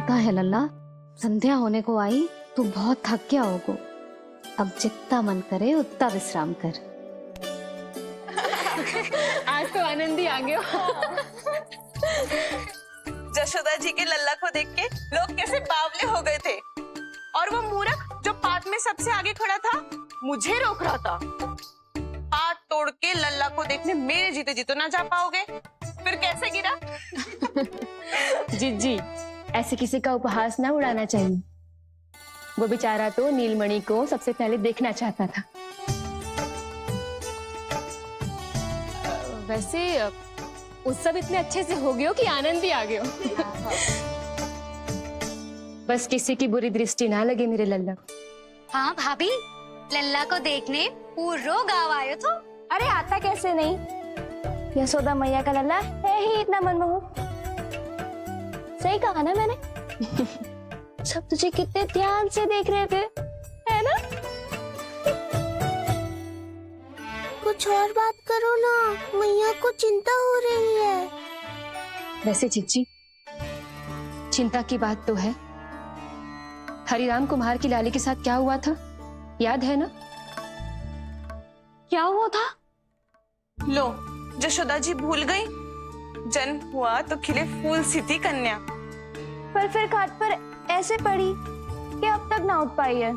लगता है लल्ला संध्या होने को आई तो बहुत थक गया होगो। अब जितना मन करे उतना विश्राम कर। आज तो आनंद ही आ गया। जशोदा जी के लल्ला को देख के लोग कैसे बावले हो गए थे, और वो मूर्ख जो पात में सबसे आगे खड़ा था मुझे रोक रहा था। हाथ तोड़ के लल्ला को देखने मेरे जीते जी तो ना जा पाओगे, फिर कैसे गिरा? जीजी, ऐसे किसी का उपहास ना उड़ाना चाहिए। वो बेचारा तो नीलमणि को सबसे पहले देखना चाहता था। वैसे उत्सव इतने अच्छे से हो गयो कि आनंद ही आ गयो। बस किसी की बुरी दृष्टि ना लगे मेरे लल्ला को। हाँ भाभी, लल्ला को देखने पूरा गाँव आयो तो। अरे आता कैसे नहीं, यशोदा मैया का लल्ला है ही इतना मनमोहक। सही कहा ना मैंने? सब तुझे कितने ध्यान से देख रहे थे, है ना? कुछ और बात करो ना, मैया को चिंता हो रही है। वैसे चिच्ची, चिंता की बात तो है। हरिराम कुम्हार की लाली के साथ क्या हुआ था, याद है ना? क्या हुआ था? लो, जशोदा जी भूल गई। जन्म हुआ तो खिले फूल सी थी कन्या, पर फिर खाट पर ऐसे पड़ी कि अब तक ना उठ पाई है।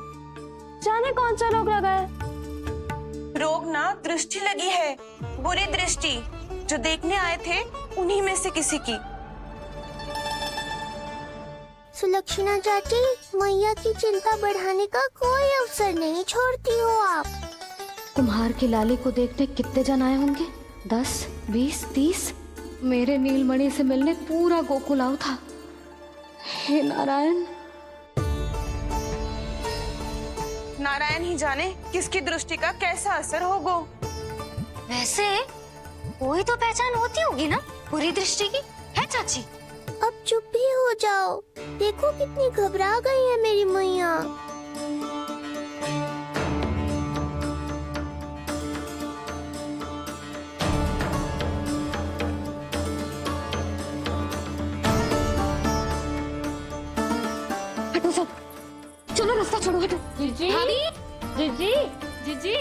जाने कौन सा रोग लगा है। रोग ना दृष्टि लगी है, बुरी दृष्टि। जो देखने आए थे उन्हीं में से किसी की। सुलक्षणा चाची, मैया की चिंता बढ़ाने का कोई अवसर नहीं छोड़ती हो आप। कुम्हार की लाली को देखने कितने जन आए होंगे? 10, 20, 30। मेरे नीलमणि से मिलने पूरा गोकुल आओ था। हे नारायण। नारायण ही जाने किसकी दृष्टि का कैसा असर होगा। वैसे कोई तो पहचान होती होगी ना बुरी दृष्टि की, है चाची? अब चुप भी हो जाओ, देखो कितनी घबरा गई है मेरी मैया। हटो सब, चलो रास्ता छोड़ो, हटो। जीजी, भाभी, जीजी, जीजी,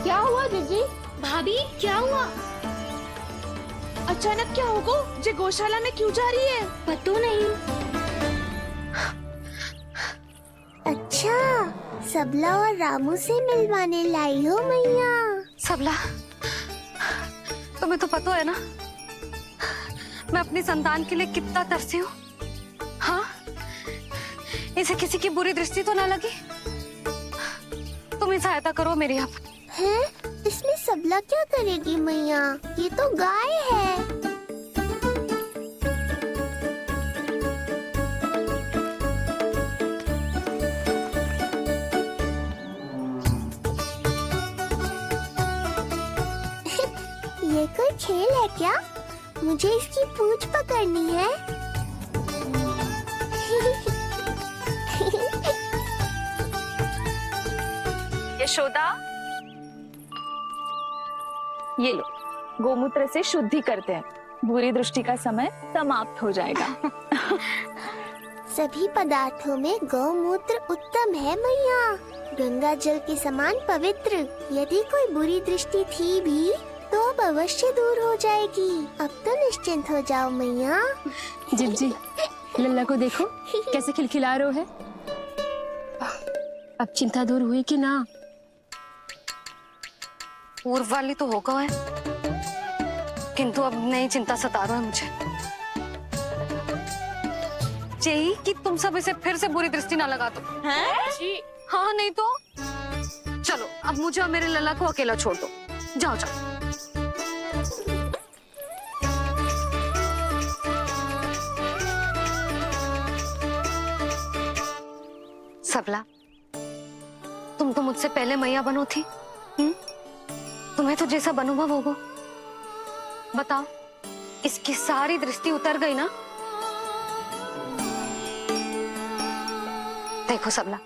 क्या हुआ जीजी? भाभी क्या हुआ? अचानक क्या होगा? जे गौशाला में क्यों जा रही है? पतो नहीं। अच्छा, सबला और रामू से मिलवाने लाई हो मैया। सबला, तुम्हें तो पता है ना मैं अपनी संतान के लिए कितना तरसी हूँ। हाँ, इसे किसी की बुरी दृष्टि तो ना लगी? तुम ही सहायता करो मेरी। आप हैं? इसमें सबला क्या करेगी मैया? ये तो गाय है। ये कोई खेल है क्या? मुझे इसकी पूंछ पकड़नी है। यशोदा, ये लो, गोमूत्र से शुद्धि करते हैं। बुरी दृष्टि का समय समाप्त हो जाएगा। सभी पदार्थों में गौमूत्र उत्तम है मैया, गंगा जल के समान पवित्र। यदि कोई बुरी दृष्टि थी भी तो अब अवश्य दूर हो जाएगी। अब तो निश्चिंत हो जाओ मैया। जीजी, लल्ला को देखो कैसे खिलखिला रहे है। अब चिंता दूर हुई कि ना? पूर्व वाली तो होगा है, किंतु अब नई चिंता सता रहा है मुझे। यही कि तुम सब इसे फिर से बुरी दृष्टि ना लगा दो। हैं? जी, हाँ, नहीं तो चलो अब मुझे और मेरे लल्ला को अकेला छोड़ दो। जाओ जाओ। सबला, तुम तो मुझसे पहले मैया बनो थी। तुम्हें तो जैसा अनुभव होगा। बताओ, इसकी सारी दृष्टि उतर गई ना? देखो सबला,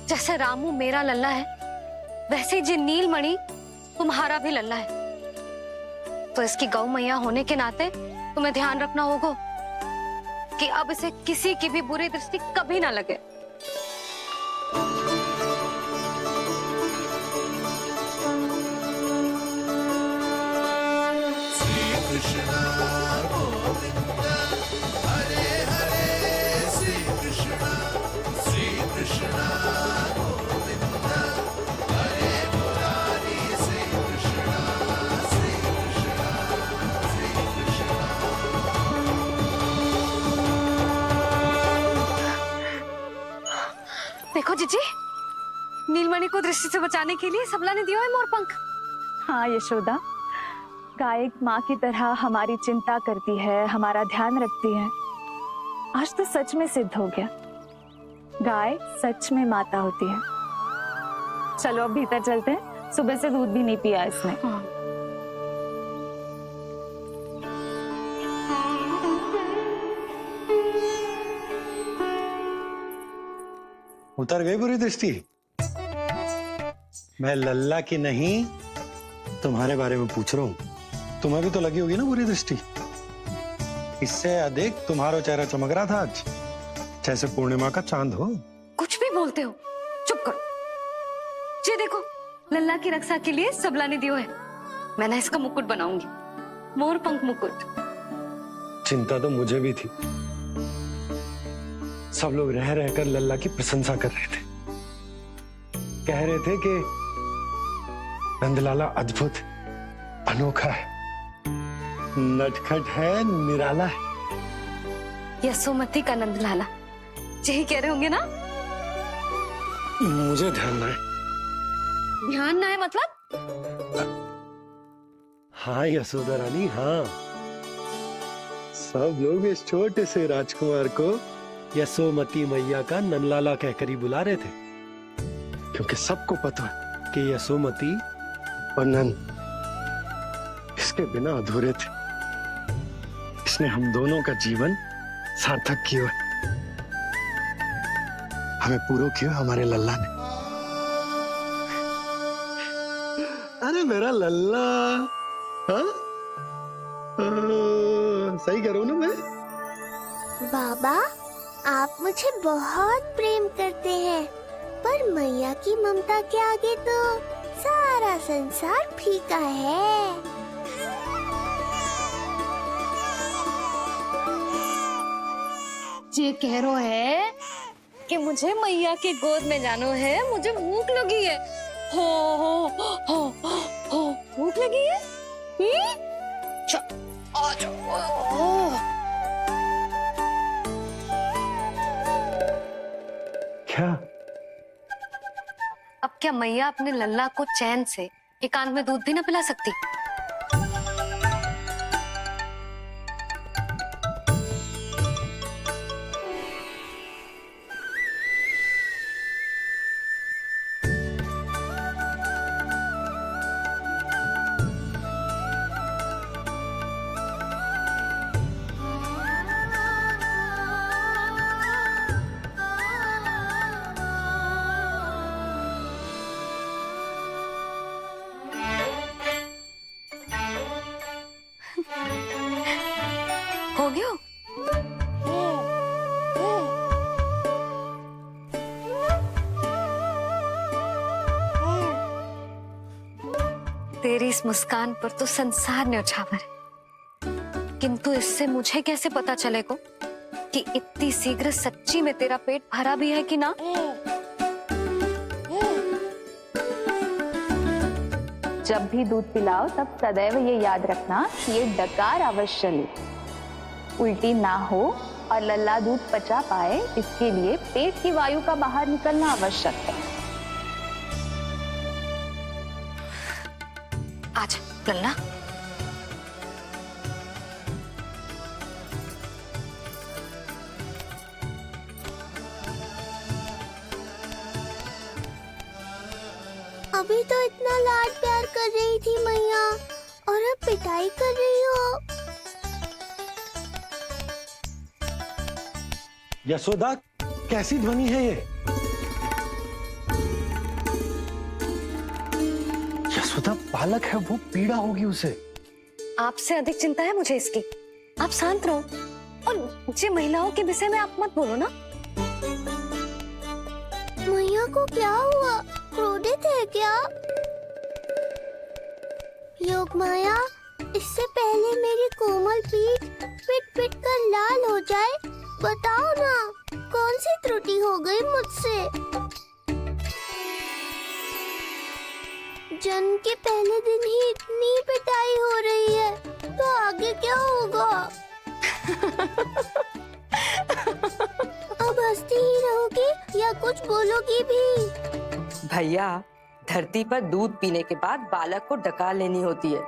जैसे रामू मेरा लल्ला है, वैसे जी नीलमणि तुम्हारा भी लल्ला है। तो इसकी गौ मैया होने के नाते तुम्हें ध्यान रखना होगा। कि अब इसे किसी की भी बुरी दृष्टि कभी ना लगे। देखो जीजी, नीलमणि को दृष्टि से बचाने के लिए सबला ने दिया है मोरपंख। हाँ यशोदा, गाय एक माँ की तरह हमारी चिंता करती है, हमारा ध्यान रखती है। आज तो सच में सिद्ध हो गया, गाय सच में माता होती है। चलो अब भीतर चलते हैं, सुबह से दूध भी नहीं पिया इसने। उतर गई बुरी दृष्टि? मैं लल्ला की नहीं तुम्हारे बारे में पूछ रहा हूं। तुम्हें भी तो लगी होगी ना बुरी दृष्टि। इससे अधिक तुम्हारा चेहरा चमक रहा था आज, जैसे पूर्णिमा का चांद हो। कुछ भी बोलते हो, चुप करो। ये देखो, लल्ला की रक्षा के लिए सबला ने दियो है। मैं ना इसका मुकुट बनाऊंगी, मोरपंख मुकुट। चिंता तो मुझे भी थी। सब लोग रह रहकर लल्ला की प्रशंसा कर रहे थे, कह रहे थे कि नंदलाला अद्भुत, अनोखा है, नटखट है, निराला है। यशोमती का नंदलाला, यही कह रहे होंगे ना? मुझे ध्यान ना है। ध्यान ना है मतलब? हाँ यशोदा रानी, हाँ। सब लोग इस छोटे से राजकुमार को यशोमती मैया का नंदलाला कहकर ही बुला रहे थे, क्योंकि सबको पता है कि यशोमती और नंद इसके बिना अधूरे थे। इसने हम दोनों का जीवन सार्थक किया है। हमें पूरा किया हमारे लल्ला ने। अरे मेरा लल्ला, हाँ? सही करो ना मैं? बाबा, आप मुझे बहुत प्रेम करते हैं, पर मैया की ममता के आगे तो सारा संसार फीका है। ये कह रो है कि मुझे मैया की गोद में जानो है, मुझे भूख लगी है। हो भूख लगी है? आ जाओ। क्या? अब क्या मैया अपने लल्ला को चैन से एकांत में दूध भी ना पिला सकती? हो गया? तेरी इस मुस्कान पर तो संसार न्यौछावर है, किंतु इससे मुझे कैसे पता चलेगा कि इतनी शीघ्र सच्ची में तेरा पेट भरा भी है कि ना? जब भी दूध पिलाओ तब सदैव ये याद रखना कि ये डकार अवश्य ले, उल्टी ना हो और लल्ला दूध पचा पाए, इसके लिए पेट की वायु का बाहर निकलना आवश्यक है। आजा लल्ला। अभी तो इतना लाड प्यार कर रही थी मैया, और अब पिटाई कर रही हो। यशोदा, कैसी ध्वनि है ये? यशोदा, बालक है वो, पीड़ा होगी उसे। आपसे अधिक चिंता है मुझे इसकी। आप शांत रहो, और ये महिलाओं के विषय में आप मत बोलो ना। मैया को क्या हुआ? क्रोधित है क्या? योग माया, इससे पहले मेरी कोमल पीठ पिट पिट कर लाल हो जाए, बताओ ना कौन सी त्रुटि हो गई मुझसे? जन्म के पहले दिन ही इतनी पिटाई हो रही है, तो आगे क्या होगा? अब हंसती ही रहोगी या कुछ बोलोगी भी? भैया, धरती पर दूध पीने के बाद बालक को डकार लेनी होती है।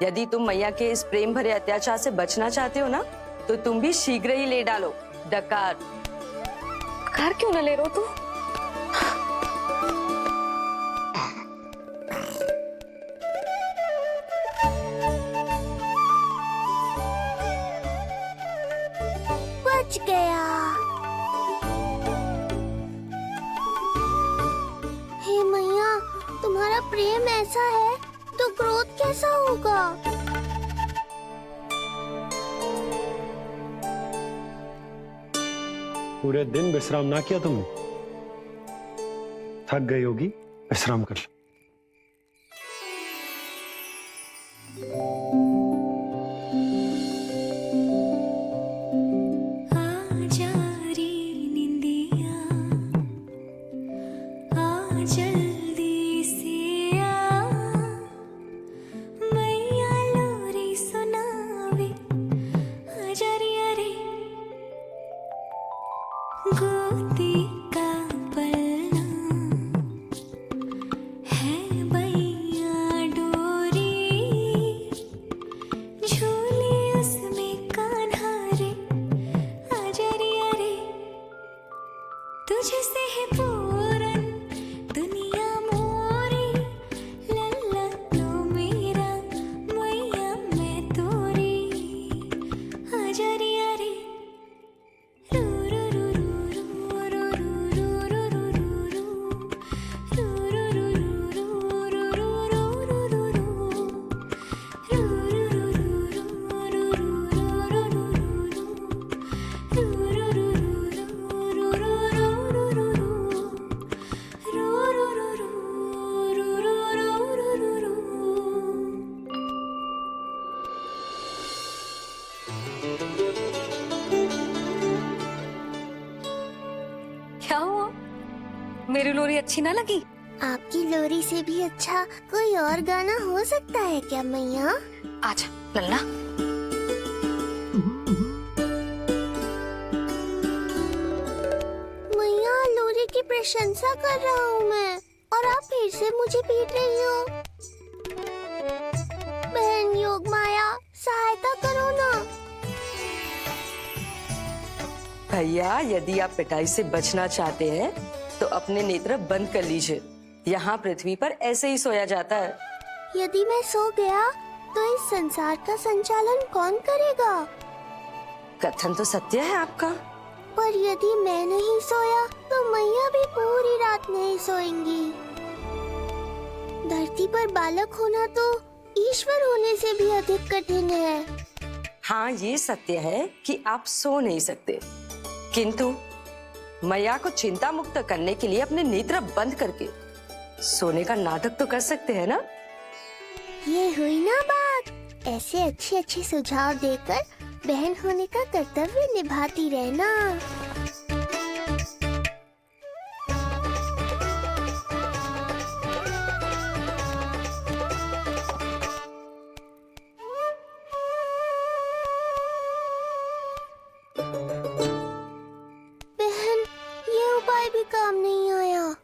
यदि तुम मैया के इस प्रेम भरे अत्याचार से बचना चाहते हो ना, तो तुम भी शीघ्र ही ले डालो डकार। घर क्यों न ले रो तू? बच गया। हे मैया, तुम्हारा प्रेम ऐसा है तो क्रोध कैसा होगा? पूरे दिन विश्राम ना किया तुमने? थक गई होगी, विश्राम कर लो। गोदी का पलना है बैया डोरी, झूले उसमें कान्हा रे, आजा रे अरे, तुझसे है पूरन दुनिया मोरी, लल्ला तू मेरा मैया मैं तोरी, आजा रे अरे। क्या हुआ? मेरी लोरी अच्छी ना लगी? आपकी लोरी से भी अच्छा कोई और गाना हो सकता है क्या मैया? आजा लल्ला। मैया, लोरी की प्रशंसा कर रहा हूँ मैं, और आप फिर से मुझे पीट रही हो। बहन योग माया, सहायता करो ना। भैया, यदि आप पिटाई से बचना चाहते हैं तो अपने नेत्र बंद कर लीजिए। यहाँ पृथ्वी पर ऐसे ही सोया जाता है। यदि मैं सो गया तो इस संसार का संचालन कौन करेगा? कथन तो सत्य है आपका। पर यदि मैं नहीं सोया तो मैया भी पूरी रात नहीं सोएंगी। धरती पर बालक होना तो ईश्वर होने से भी अधिक कठिन है। हाँ, ये सत्य है कि आप सो नहीं सकते, किंतु मैया को चिंता मुक्त करने के लिए अपने नेत्र बंद करके सोने का नाटक तो कर सकते हैं ना। ये हुई ना बात। ऐसे अच्छे अच्छे सुझाव देकर बहन होने का कर्तव्य निभाती रहना। बहन, ये उपाय भी काम नहीं आया।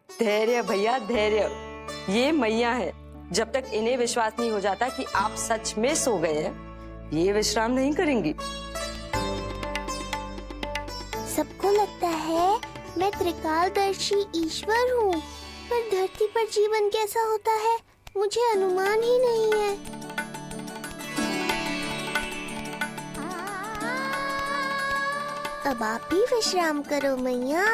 धैर्य भैया, धैर्य। ये मैया है, जब तक इन्हें विश्वास नहीं हो जाता कि आप सच में सो गए हैं, ये विश्राम नहीं करेंगी। सबको लगता है मैं त्रिकालदर्शी ईश्वर हूँ, पर धरती पर जीवन कैसा होता है मुझे अनुमान ही नहीं है। अब आप भी विश्राम करो मैया।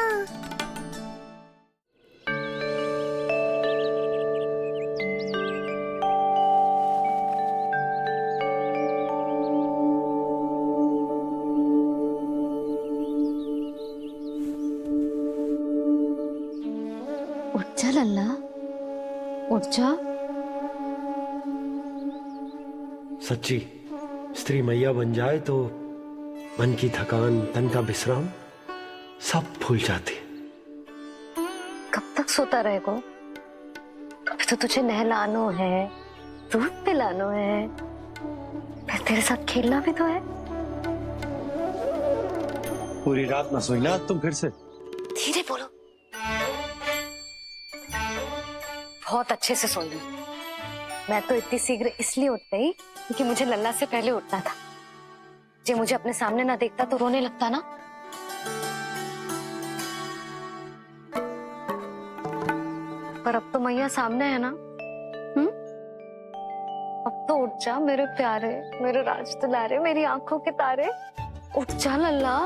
लल्ला, उठ जा। सच्ची स्त्री मैया बन जाए तो मन की थकान, तन का विश्राम सब भूल जाती है। कब तक सोता रहेगा? अभी तो तुझे नहलानो है, दूध पिलानो है, फिर तेरे साथ खेलना भी तो है। पूरी रात ना सोई ना तुम फिर से? धीरे बोलो। बहुत अच्छे से सोई। मैं तो इतनी शीघ्र इसलिए उठ गई क्योंकि मुझे लल्ला से पहले उठना था। जो मुझे अपने सामने ना देखता तो रोने लगता ना। पर अब तो मैया सामने है ना। अब तो उठ जा मेरे प्यारे, मेरे राज दुलारे, मेरी आंखों के तारे। उठ जा लल्ला।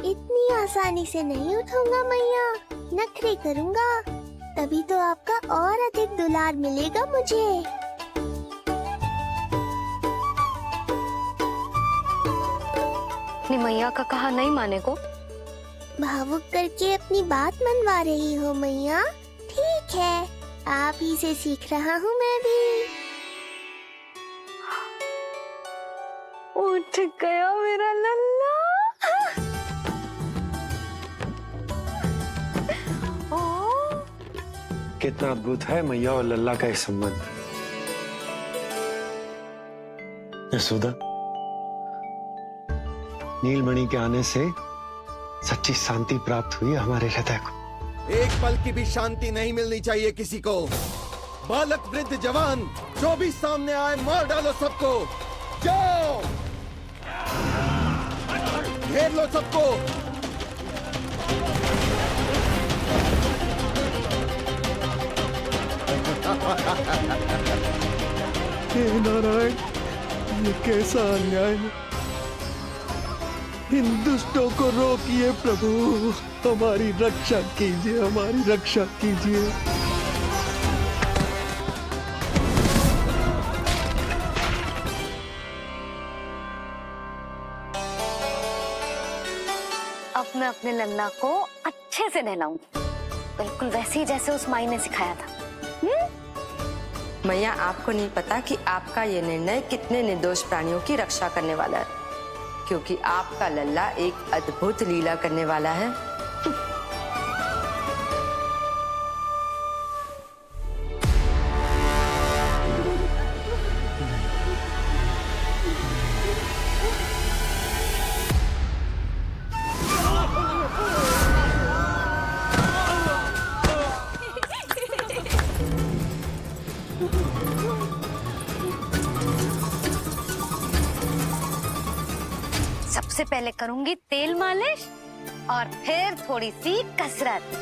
इतनी आसानी से नहीं उठूंगा मैया, नखरे करूंगा, तभी तो आपका और अधिक दुलार मिलेगा मुझे। अपनी मैया का कहा नहीं माने को। भावुक करके अपनी बात मनवा रही हो मैया। ठीक है, आप ही से सीख रहा हूँ मैं भी। उठ गया मेरा लल्ला। कितना अद्भुत है मैया और लल्ला का ये संबंध। यशोदा, नीलमणि के आने से सच्ची शांति प्राप्त हुई हमारे हृदय को। एक पल की भी शांति नहीं मिलनी चाहिए किसी को। बालक, वृद्ध, जवान, जो भी सामने आए मार डालो सबको। जाओ, घेर लो सबको। हे नारायण, ये कैसा अन्याय है। इन दुष्टों को रोकिए प्रभु, हमारी रक्षा कीजिए, हमारी रक्षा कीजिए। अब मैं अपने लल्ला को अच्छे से नहलाऊंगी, बिल्कुल वैसे ही जैसे उस माई ने सिखाया था। मैया, आपको नहीं पता कि आपका ये निर्णय कितने निर्दोष प्राणियों की रक्षा करने वाला है, क्योंकि आपका लल्ला एक अद्भुत लीला करने वाला है। सबसे पहले करूंगी तेल मालिश और फिर थोड़ी सी कसरत।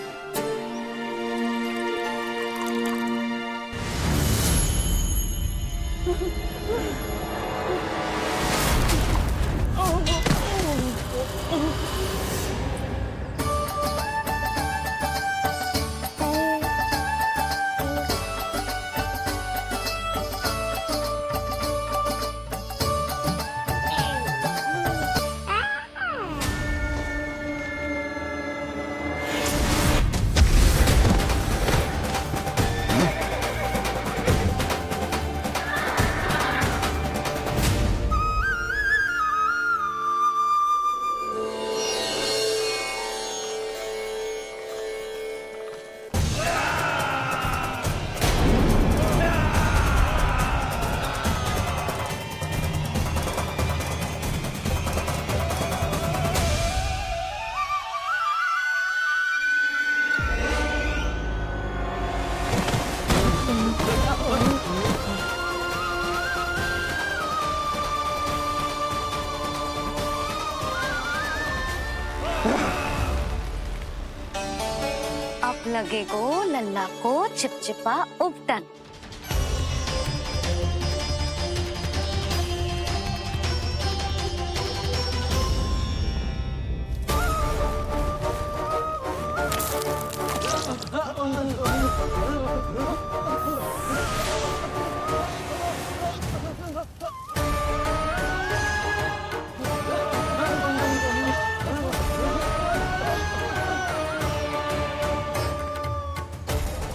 अब लगेगो लल्ला को चिपचिपा उपटन।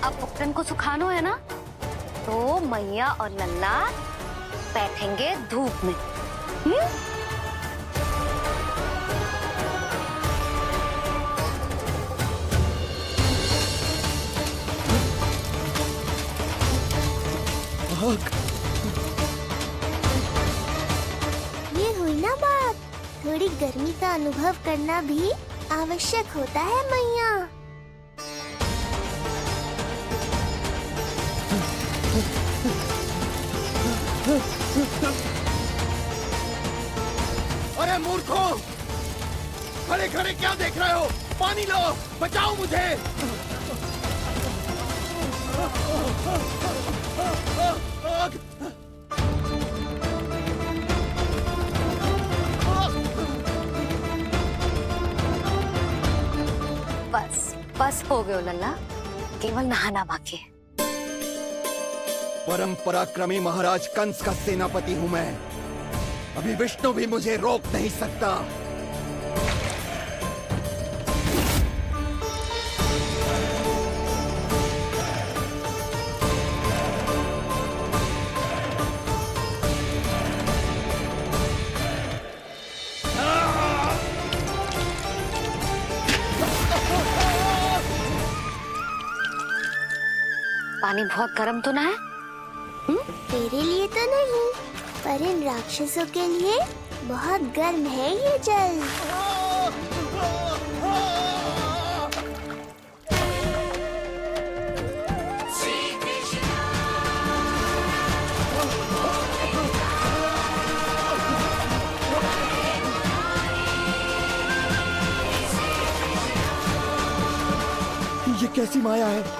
अब पैटर्न को सुखानो है ना, तो मैया और लल्ला बैठेंगे धूप में। ये हुई ना बात। थोड़ी गर्मी का अनुभव करना भी आवश्यक होता है मैया। अरे मूर्खों, खड़े खड़े क्या देख रहे हो? पानी लो, बचाओ मुझे। आग! बस बस हो गए लल्ला, केवल नहाना बाकी है। परम पराक्रमी महाराज कंस का सेनापति हूं मैं। अभी विष्णु भी मुझे रोक नहीं सकता। पानी बहुत गर्म तो ना है? तेरे लिए तो नहीं, पर इन राक्षसों के लिए बहुत गर्म है ये जल। ये कैसी माया है?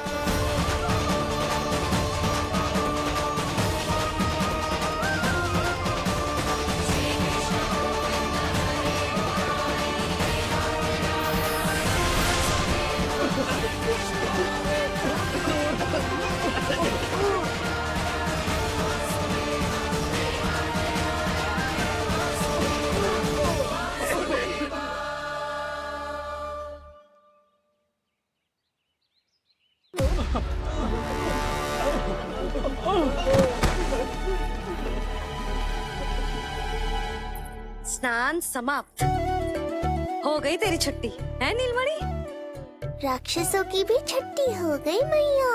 स्नान समाप्त। हो गई तेरी छुट्टी है नीलमणि? राक्षसों की भी छुट्टी हो गई मैया,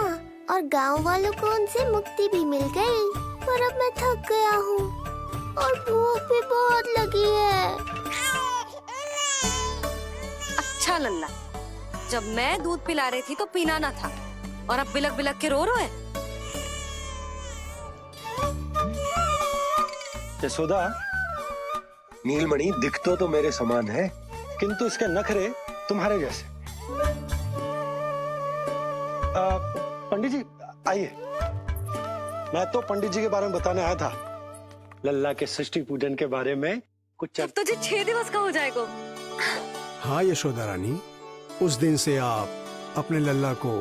और गांव वालों को उनसे मुक्ति भी मिल गई। पर अब मैं थक गया हूँ और भूख भी बहुत लगी है। अच्छा लल्ला, जब मैं दूध पिला रही थी तो पीना ना था, और अब बिलक बिलक के रो है। यशोदा, नीलमणि दिख तो मेरे समान है, किंतु इसके नखरे तुम्हारे जैसे। पंडित जी आइए। मैं तो पंडित जी के बारे में बताने आया था, लल्ला के षष्ठी पूजन के बारे में कुछ। अब तुझे 6 दिवस का हो जाएगा। हाँ यशोदा रानी, उस दिन से आप अपने लल्ला को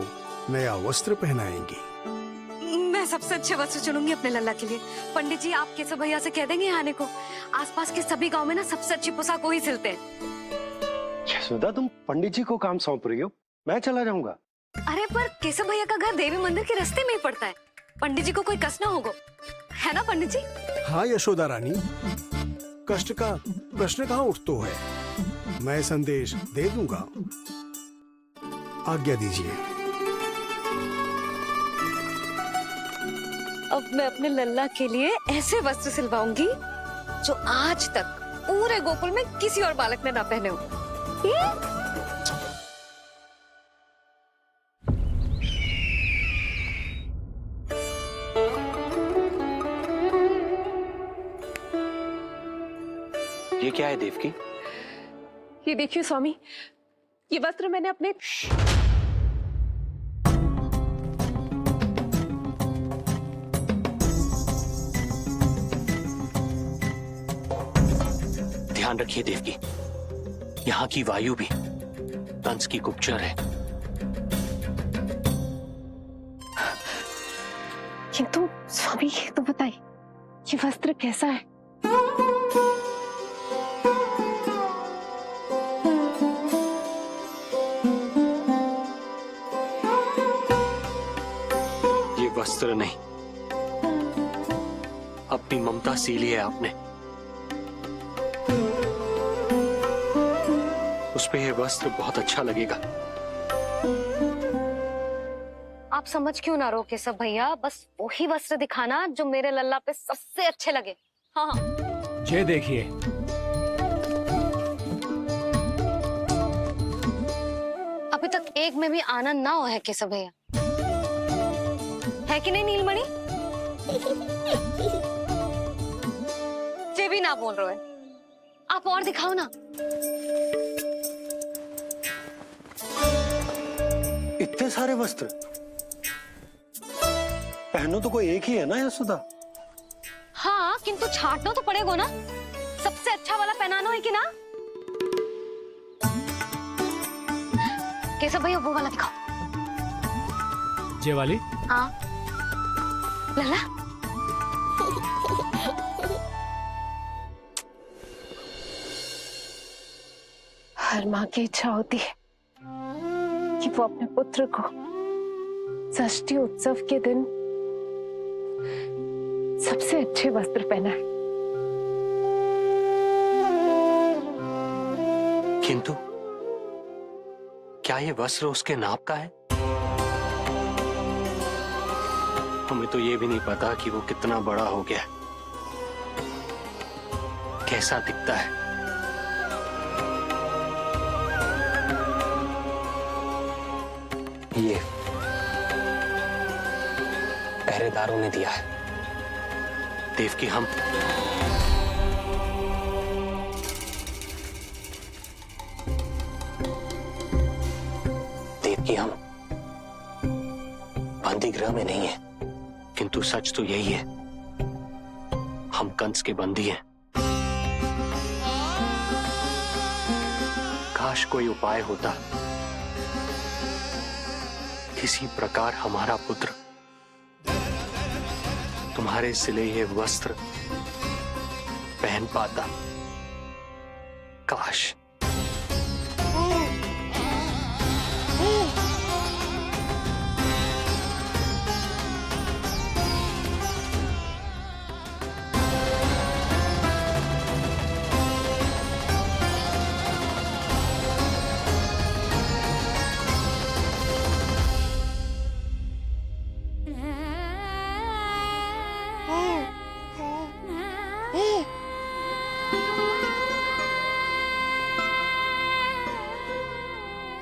नया वस्त्र पहनाएंगी। मैं सबसे अच्छे वस्त्र चुनूंगी अपने लल्ला के लिए। पंडित जी आप केशव भैया से कह देंगे आने को। आसपास के सभी गांव में ना सबसे अच्छी पोशाक वही सिलते हैं। यशोदा, तुम पंडित जी को काम सौंप रही हो, मैं चला जाऊंगा। अरे पर केशव भैया का घर देवी मंदिर के रास्ते में ही पड़ता है, पंडित जी को कोई कष्ट ना होगा, है ना पंडित जी? हाँ यशोदा रानी, कष्ट का प्रश्न कहाँ उठतो है। मैं संदेश दे दूंगा, आज्ञा दीजिए। अब मैं अपने लल्ला के लिए ऐसे वस्त्र सिलवाऊंगी जो आज तक पूरे गोकुल में किसी और बालक ने ना पहने हो। ये क्या है देवकी? ये देखिए स्वामी, ये वस्त्र मैंने अपने ध्यान रखिए देवकी, यहाँ की वायु भी कंस की गुप्तचर है। किंतु स्वामी ये तो बताइए, ये वस्त्र कैसा है? वस्त्र नहीं, अपनी ममता सी ली है आपने। उस पे ये वस्त्र बहुत अच्छा लगेगा। आप समझ क्यों ना रहो केशव भैया, बस वही वस्त्र दिखाना जो मेरे लल्ला पे सबसे अच्छे लगे। हाँ हाँ। ये देखिए, अभी तक एक में भी आनंद ना हो है केशव भैया, है कि नहीं नीलमणि? ये भी ना बोल रहे हो, आप और दिखाओ ना। इतने सारे वस्त्र पहनो तो कोई एक ही है ना यशोदा? हाँ, किंतु छांटना तो पड़ेगा ना, सबसे अच्छा वाला पहनाना है कि ना? केशव भैया वो वाला दिखाओ। ये वाली? हाँ लल्ला। हर माँ की इच्छा होती है कि वो अपने पुत्र को षष्ठी उत्सव के दिन सबसे अच्छे वस्त्र पहनाए। किंतु क्या ये वस्त्र उसके नाप का है? हमें तो ये भी नहीं पता कि वो कितना बड़ा हो गया, कैसा दिखता है। ये पहरेदारों ने दिया है। देवकी, हम देवकी, हम बंदी गृह में नहीं है। किंतु सच तो यही है, हम कंस के बंदी हैं। काश कोई उपाय होता, किसी प्रकार हमारा पुत्र तुम्हारे सिले ये वस्त्र पहन पाता। काश।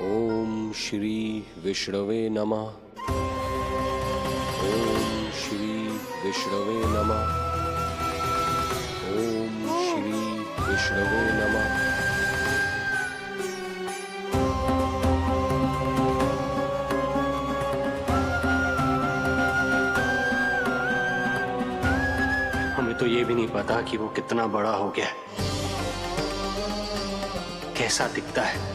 ओम श्री विष्णवे नमः। ओम श्री विष्णवे नमः। ओम श्री विष्णवे नमः। हमें तो ये भी नहीं पता कि वो कितना बड़ा हो गया, कैसा दिखता है।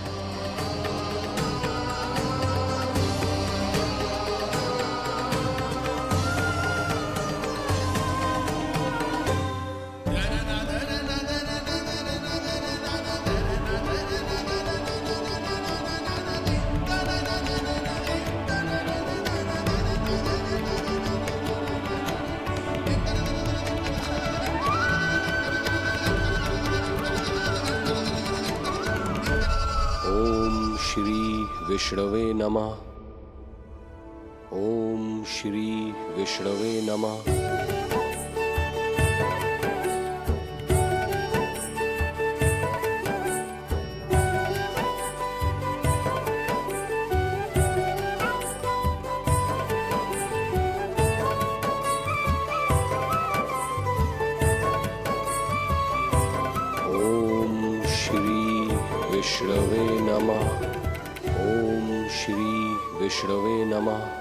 ओम श्री विष्णवे नमः। ओम श्री विष्णवे नमः। ओम श्री विष्णवे नमः। ओम श्री विष्णवे नमः।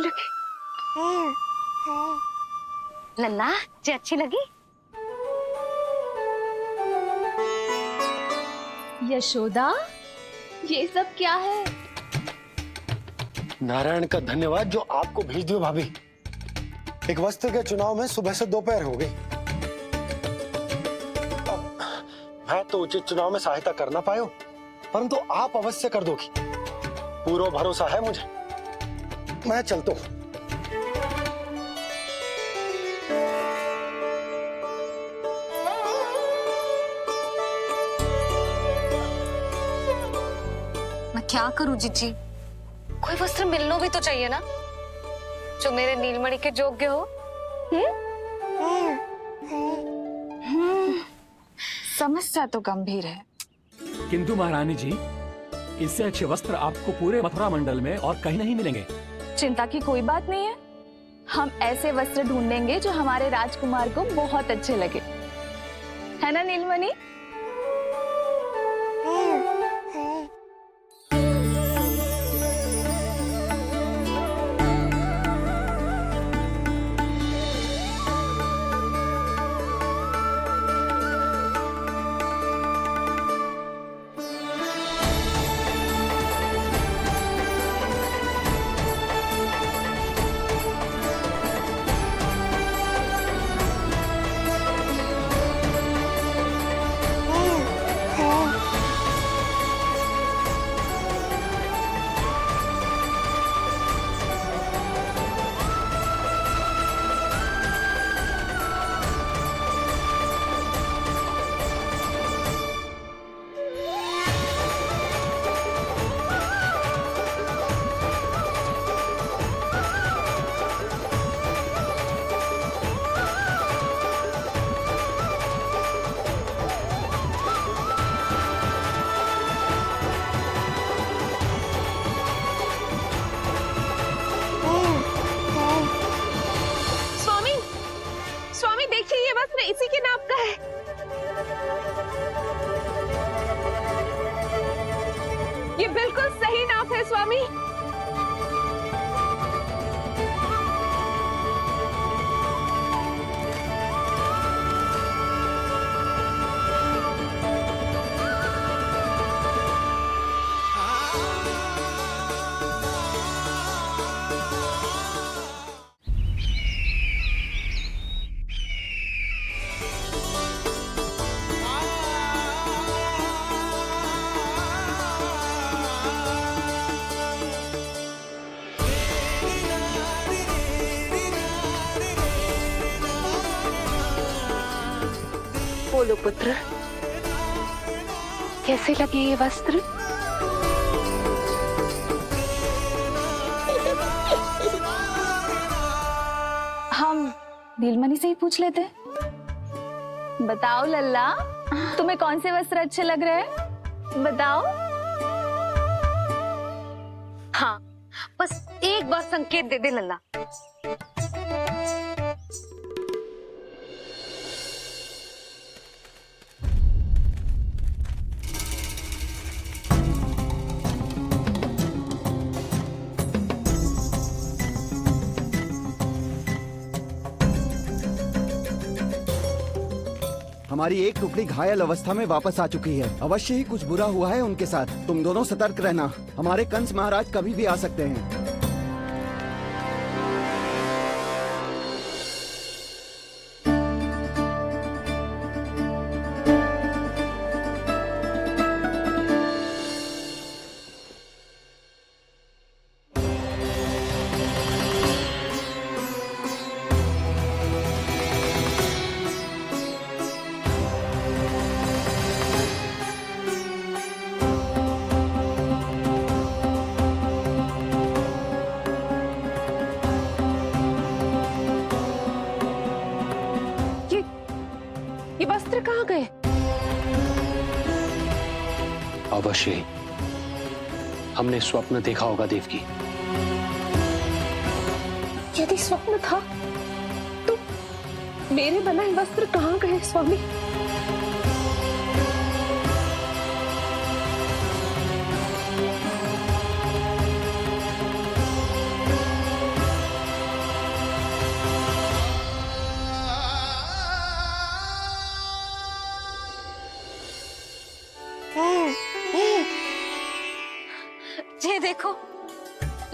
लगी? लल्ला जी अच्छी लगी? यशोदा, ये सब क्या है? नारायण का धन्यवाद जो आपको भेज दियो भाभी। एक वस्त्र के चुनाव में सुबह से दोपहर हो गई। मैं तो उचित चुनाव में सहायता कर ना पायो, परंतु आप अवश्य कर दोगी, पूरा भरोसा है मुझे। मैं चलता हूं। मैं क्या करूं जीजी? कोई वस्त्र मिलना भी तो चाहिए ना, जो मेरे नीलमणि के योग्य हो। समस्या तो गंभीर है, किंतु महारानी जी, इससे अच्छे वस्त्र आपको पूरे मथुरा मंडल में और कहीं नहीं मिलेंगे। चिंता की कोई बात नहीं है, हम ऐसे वस्त्र ढूंढेंगे जो हमारे राजकुमार को बहुत अच्छे लगे, है ना नीलमणि? इसी के नाप का है। ये बिल्कुल सही नाप है स्वामी। बोलो पुत्र, कैसे लगे ये वस्त्र? हम नीलमणि से ही पूछ लेते। बताओ लल्ला, तुम्हें कौन से वस्त्र अच्छे लग रहे हैं? बताओ। हाँ, बस एक बार संकेत दे दे लल्ला। हमारी एक टुकड़ी घायल अवस्था में वापस आ चुकी है। अवश्य ही कुछ बुरा हुआ है उनके साथ। तुम दोनों सतर्क रहना। हमारे कंस महाराज कभी भी आ सकते हैं। ये वस्त्र कहाँ गए? अवश्य ही हमने स्वप्न देखा होगा देवकी। यदि स्वप्न था तो मेरे बनाए वस्त्र कहाँ गए स्वामी?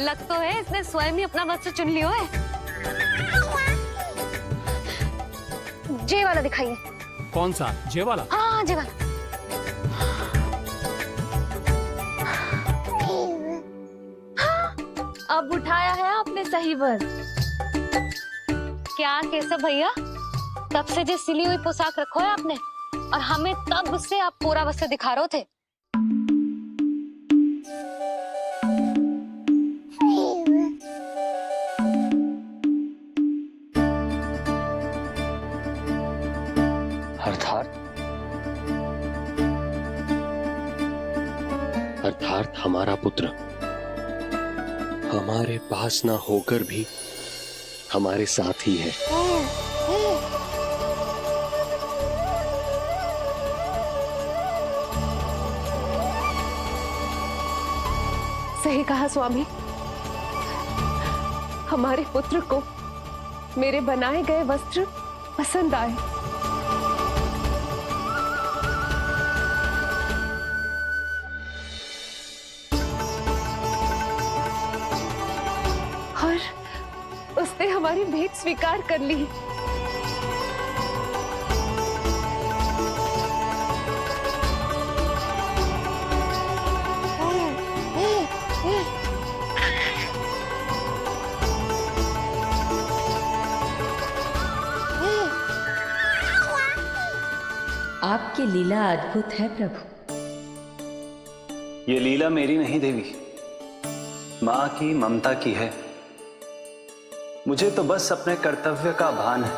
लग तो है इसने स्वयं ही अपना वस्त्र चुन लियो है। जे वाला दिखाइए। कौन सा? जे वाला? हाँ जे वाला। अब उठाया है आपने सही वर। क्या केशव भैया, तब से जो सिली हुई पोशाक रखो है आपने, और हमें तब से आप पूरा वस्त्र दिखा रहे थे। अर्थात हमारा पुत्र हमारे पास ना होकर भी हमारे साथ ही है। सही कहा स्वामी, हमारे पुत्र को मेरे बनाए गए वस्त्र पसंद आए। और उसने हमारी भेंट स्वीकार कर ली। आपकी लीला अद्भुत है प्रभु। ये लीला मेरी नहीं देवी, मां की ममता की है। मुझे तो बस अपने कर्तव्य का भान है।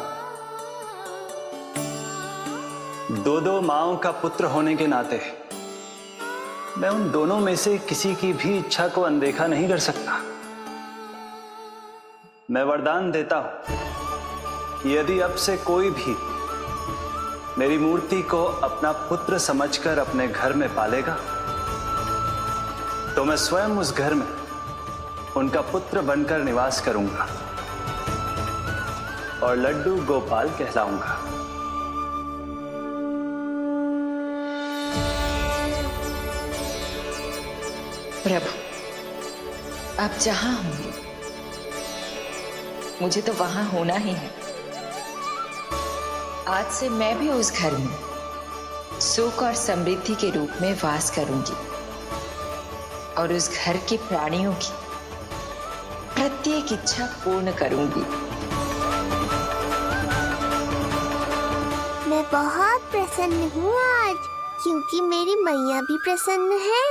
दो माओं का पुत्र होने के नाते मैं उन दोनों में से किसी की भी इच्छा को अनदेखा नहीं कर सकता। मैं वरदान देता हूं कि यदि अब से कोई भी मेरी मूर्ति को अपना पुत्र समझकर अपने घर में पालेगा, तो मैं स्वयं उस घर में उनका पुत्र बनकर निवास करूंगा और लड्डू गोपाल कहलाऊंगा। प्रभु, आप जहां होंगे मुझे तो वहां होना ही है। आज से मैं भी उस घर में सुख और समृद्धि के रूप में वास करूंगी और उस घर के प्राणियों की प्रत्येक इच्छा पूर्ण करूंगी। मैं बहुत प्रसन्न हूँ आज, क्योंकि मेरी मैया भी प्रसन्न है